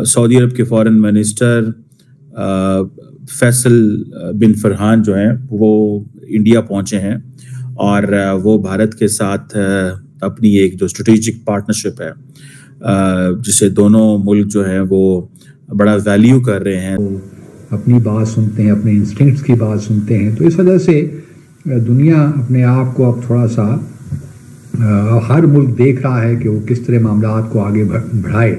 سعودی عرب کے foreign minister Faisal بن فرحان جو ہیں وہ انڈیا پہنچے ہیں اور وہ بھارت کے ساتھ اپنی ایک جو اسٹریٹجک پارٹنرشپ ہے جسے دونوں ملک جو ہیں وہ بڑا ویلیو کر رہے ہیں، اپنی بات سنتے ہیں، اپنے انسٹنکٹس کی بات سنتے ہیں. تو اس وجہ سے دنیا اپنے آپ کو اب تھوڑا سا ہر ملک دیکھ رہا ہے کہ وہ کس طرح معاملات کو آگے بڑھائے.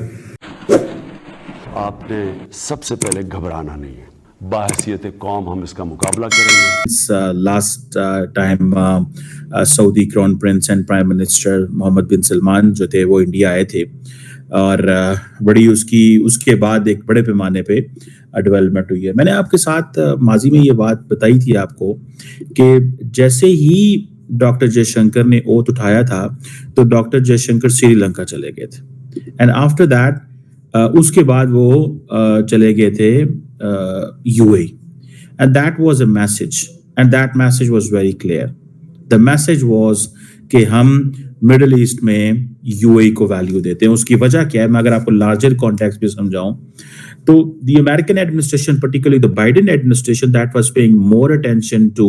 آپ نے سب سے پہلے گھبرانا نہیں ہے، بحیثیت قوم ہم اس کا مقابلہ کریں گے. Last time Saudi crown prince and prime minister Mohammed bin Salman جو تھے وہ انڈیا آئے تھے اور بڑی اس کے بعد ایک بڑے پیمانے پہ ڈیولپمنٹ ہوئی ہے. میں نے آپ کے ساتھ ماضی میں یہ بات بتائی تھی آپ کو کہ جیسے ہی ڈاکٹر جے شنکر نے اوتھ اٹھایا تھا تو ڈاکٹر جے شنکر سری لنکا چلے گئے تھے اینڈ آفٹر دیٹ اس کے بعد وہ چلے گئے تھے you a and that was a message and that message was very clear. The message was کہ ہم مڈل ایسٹ میں یو اے کو ویلیو دیتے ہیں. اس کی وجہ کیا ہے؟ میں اگر آپ کو لارجر کانٹیکسٹ بھی سمجھاؤں تو the American administration particularly the Biden administration that was paying more attention to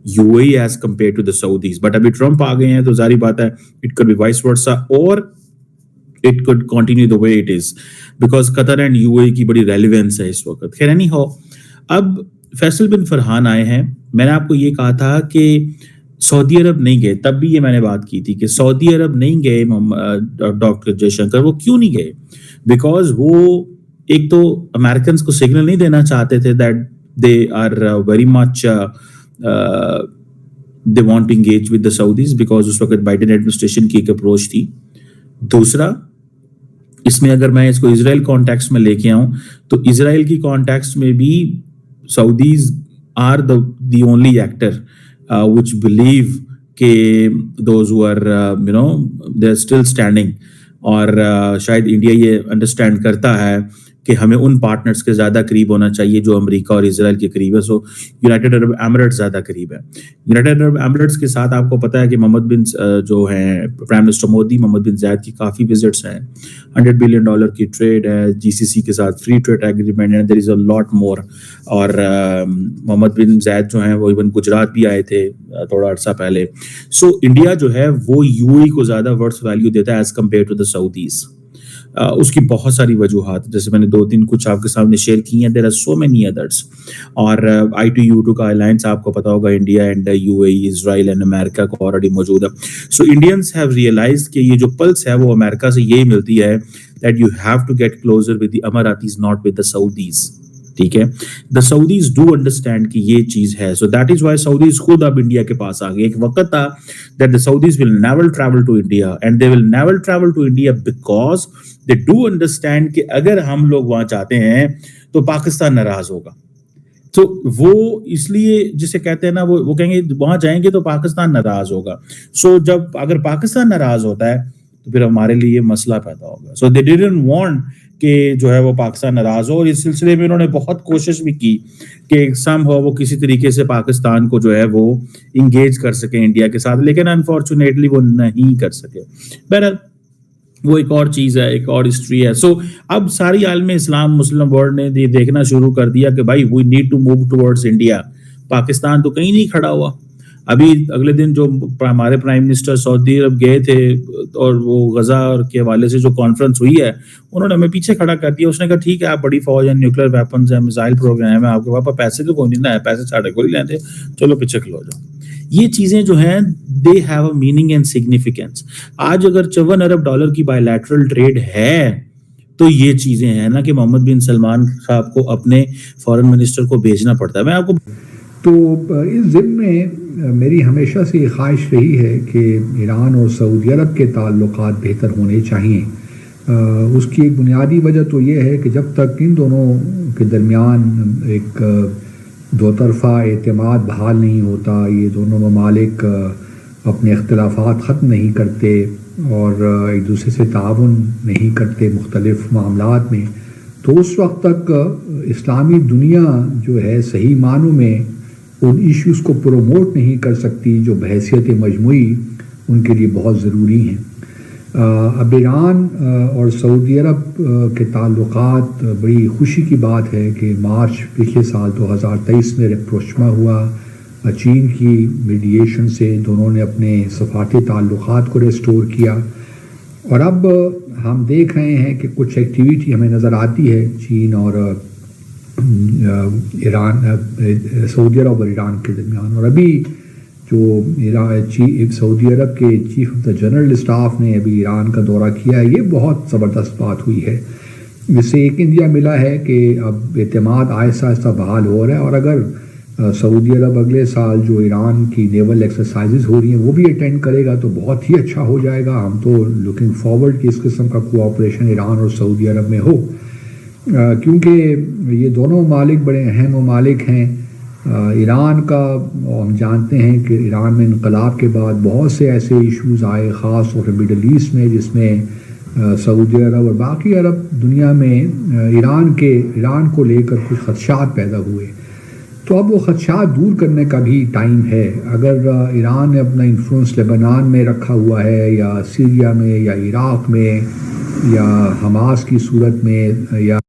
UAE as compared to the Saudis. But ابھی ٹرمپ آ گئے ہیں تو ظاہری بات ہے it could be vice versa or it could continue the way it is because Qatar and UAE کی بڑی relevance ہے اس وقت. خیر نہیں ہو، اب فیصل بن فرحان آئے ہیں. میں نے آپ کو یہ کہا تھا کہ سعودی عرب نہیں گئے، تب بھی یہ میں نے بات کی تھی کہ سعودی عرب نہیں گئے ڈاکٹر جے شنکر. وہ کیوں نہیں گئے؟ بیکاز وہ ایک تو امریکنس کو سگنل نہیں دینا چاہتے تھے that they are very much they want to engage with the Saudis because اس وقت بائیڈن ایڈمنسٹریشن کی ایک اپروچ تھی. دوسرا، اس میں اگر میں اس کو اسرائیل کانٹیکسٹ میں لے کے آؤں تو اسرائیل کی کانٹیکسٹ میں بھی Saudis are the only actor which believe کہ those who are they are still standing اور شاید انڈیا یہ انڈرسٹینڈ کرتا ہے کہ ہمیں ان پارٹنرز کے زیادہ قریب ہونا چاہیے جو امریکہ اور اسرائیل کے قریب ہے. سو یونائٹیڈ عرب ایمریٹس زیادہ قریب ہے. یونائٹیڈ عرب ایمریٹس کے ساتھ آپ کو پتہ ہے کہ محمد بن جو ہیں پرائم منسٹر مودی، محمد بن زائد کی کافی وزٹس ہیں. $100 بلین کی ٹریڈ ہے، GCC کے ساتھ فری ٹریڈ ایگریمنٹ ہے، دیر از اے لاٹ مور. اور محمد بن زائد جو ہیں وہ ایون گجرات بھی آئے تھے تھوڑا عرصہ پہلے. سو انڈیا جو ہے وہ UAE کو زیادہ ورتھ ویلیو دیتا ہے as compare to the Saudis. اس کی بہت ساری وجوہات جیسے میں نے 2-3 کچھ آپ کے سامنے شیئر کی ہیں. There are so many others. اور I2U2 کا الائنس آپ کو پتا ہوگا India and UAE، Israel and امریکہ کو آلریڈی موجود ہے. سو انڈینس ہیو ریئلائزڈ کہ یہ جو پلس ہے وہ امریکہ سے یہی ملتی ہے that you have to get closer with the Emiratis not with the Saudis. ٹھیک ہے، دا سعودیز ڈو انڈرسٹینڈ کہ یہ چیز ہے. So that is why Saudis خود اب انڈیا کے پاس آ گئے. ایک وقت تھا that the Saudis will never travel to India and they will never travel to India because they do understand کہ اگر ہم لوگ وہاں چاہتے ہیں تو پاکستان ناراض ہوگا. تو وہ اس لیے جسے کہتے ہیں نا وہ کہیں گے وہاں جائیں گے تو پاکستان ناراض ہوگا. سو جب اگر پاکستان ناراض ہوتا ہے تو پھر ہمارے لیے یہ مسئلہ پیدا ہوگا. سو دے ڈیڈنٹ وانٹ کہ جو ہے وہ پاکستان ناراض ہو. اور اس سلسلے میں انہوں نے بہت کوشش بھی کی کہ سم ہو وہ کسی طریقے سے پاکستان کو جو ہے وہ انگیج کر سکیں انڈیا کے ساتھ، لیکن انفارچونیٹلی وہ نہیں کر سکے. بہرحال وہ ایک اور چیز ہے، ایک اور ہسٹری ہے. سو اب ساری عالم اسلام مسلم ورلڈ نے یہ دیکھنا شروع کر دیا کہ بھائی we need to move towards India. Pakistan تو کہیں نہیں کھڑا ہوا. ابھی اگلے دن جو ہمارے پرائم منسٹر سعودی عرب گئے تھے اور وہ غزہ کے حوالے سے جو کانفرنس ہوئی ہے انہوں نے ہمیں پیچھے کھڑا کر دیا. اس نے کہا ٹھیک ہے آپ بڑی فوج ہیں، نیوکلیر ویپنز ہیں، میزائل پروگرام ہے، آپ کے پاس پیسے تو کوئی نہیں ہے، پیسے ساڑھے کوئی لیتے، چلو پیچھے کھلو جاؤ. یہ چیزیں جو ہیں they have a meaning and significance. آج اگر $54 ارب کی بائی لیٹرل ٹریڈ ہے تو یہ چیزیں ہیں نا کہ محمد بن سلمان صاحب کو اپنے فارن منسٹر کو بھیجنا پڑتا ہے. میں آپ کو تو اس ضمن میں میری ہمیشہ سے یہ خواہش رہی ہے کہ ایران اور سعودی عرب کے تعلقات بہتر ہونے چاہئیں. اس کی ایک بنیادی وجہ تو یہ ہے کہ جب تک ان دونوں کے درمیان ایک دو طرفہ اعتماد بحال نہیں ہوتا، یہ دونوں ممالک اپنے اختلافات ختم نہیں کرتے اور ایک دوسرے سے تعاون نہیں کرتے مختلف معاملات میں، تو اس وقت تک اسلامی دنیا جو ہے صحیح معنوں میں ان ایشوز کو پروموٹ نہیں کر سکتی جو بحیثیت مجموعی ان کے لیے بہت ضروری ہیں. اب ایران اور سعودی عرب کے تعلقات، بڑی خوشی کی بات ہے کہ مارچ پچھلے سال 2023 میں ریپروچما ہوا چین کی میڈیشن سے، دونوں نے اپنے سفارتی تعلقات کو ریسٹور کیا، اور اب ہم دیکھ رہے ہیں کہ کچھ ایکٹیویٹی ہمیں نظر آتی ہے چین اور ایران، سعودی عرب اور ایران کے درمیان. اور ابھی جو سعودی عرب کے chief of the general staff نے ابھی ایران کا دورہ کیا ہے، یہ بہت زبردست بات ہوئی ہے. اس سے ایک اندیا ملا ہے کہ اب اعتماد آہستہ آہستہ بحال ہو رہا ہے، اور اگر سعودی عرب اگلے سال جو ایران کی نیول ایکسرسائزز ہو رہی ہیں وہ بھی اٹینڈ کرے گا تو بہت ہی اچھا ہو جائے گا. ہم تو لوکنگ فارورڈ کہ اس قسم کا کوآپریشن ایران اور سعودی عرب میں ہو، کیونکہ یہ دونوں ممالک بڑے اہم ممالک ہیں. ایران کا ہم جانتے ہیں کہ ایران میں انقلاب کے بعد بہت سے ایسے ایشوز آئے، خاص طور پہ مڈل ایسٹ میں، جس میں سعودی عرب اور باقی عرب دنیا میں ایران کو لے کر کچھ خدشات پیدا ہوئے. تو اب وہ خدشات دور کرنے کا بھی ٹائم ہے. اگر ایران نے اپنا انفلوئنس لبنان میں رکھا ہوا ہے، یا سیریا میں، یا عراق میں، یا حماس کی صورت میں، یا